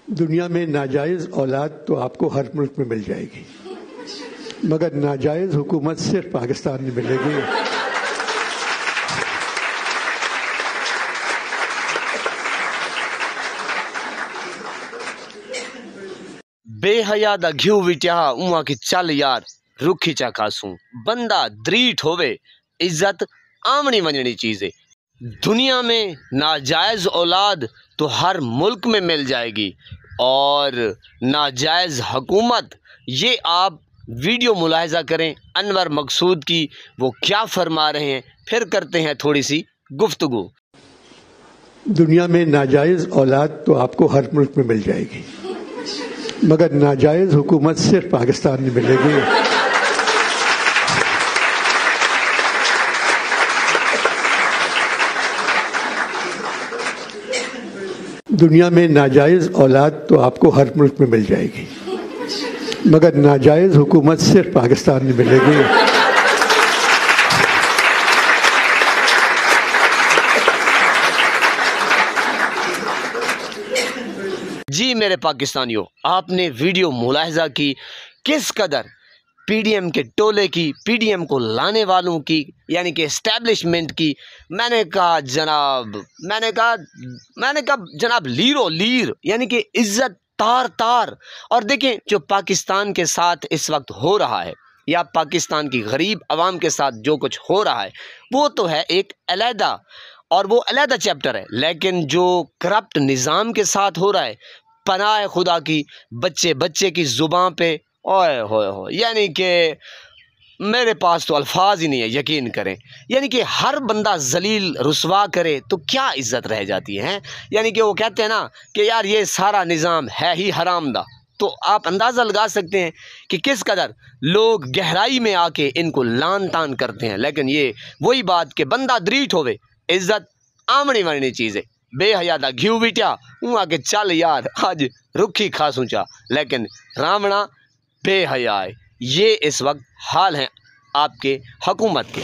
दुनिया में नाजायज़ औलाद तो आपको हर मुल्क में मिल जाएगी, मगर नाजायज़ हुकूमत सिर्फ पाकिस्तान में मिलेगी। बेहया दा घ्यू विट्या उमा की चल यार रुखी चा खासूं बंदा द्रीट होवे इज्जत आमनी वंजनी चीज है। दुनिया में नाजायज औलाद तो हर मुल्क में मिल जाएगी और नाजायज हुकूमत, ये आप वीडियो मुलाहिजा करें अनवर मकसूद की, वो क्या फरमा रहे हैं, फिर करते हैं थोड़ी सी गुफ्तगू। दुनिया में नाजायज़ औलाद तो आपको हर मुल्क में मिल जाएगी, मगर नाजायज़ हुकूमत सिर्फ पाकिस्तान में मिलेगी। दुनिया में नाजायज़ औलाद तो आपको हर मुल्क में मिल जाएगी, मगर नाजायज़ हुकूमत सिर्फ पाकिस्तान में मिलेगी। जी मेरे पाकिस्तानियों, आपने वीडियो मुलाहिजा की किस कदर पीडीएम के टोले की, पीडीएम को लाने वालों की, यानी कि एस्टैब्लिशमेंट की। मैंने कहा जनाब लीरो लीर, यानी कि इज्जत तार तार। और देखें जो पाकिस्तान के साथ इस वक्त हो रहा है, या पाकिस्तान की गरीब आवाम के साथ जो कुछ हो रहा है, वो तो है एक अलहदा, और वो अलहदा चैप्टर है। लेकिन जो करप्ट निज़ाम के साथ हो रहा है, पनाह खुदा की, बच्चे बच्चे की ज़ुबान पे, ओए हो, यानी कि मेरे पास तो अल्फाज ही नहीं है, यकीन करें। यानी कि हर बंदा जलील रुसवा करे तो क्या इज्जत रह जाती है। यानी कि वो कहते हैं ना कि यार ये सारा निज़ाम है ही हरामदा। तो आप अंदाज़ा लगा सकते हैं कि किस कदर लोग गहराई में आके इनको लान तान करते हैं। लेकिन ये वही बात कि बंदा द्रीट होवे इज्जत आमनी वरनी चीज़ है। बेहया दा घ्यू विट्या उहाँ के चल यार आज रुखी खासूं चा, लेकिन रावणा बेहया है। ये इस वक्त हाल है आपके हुकूमत के।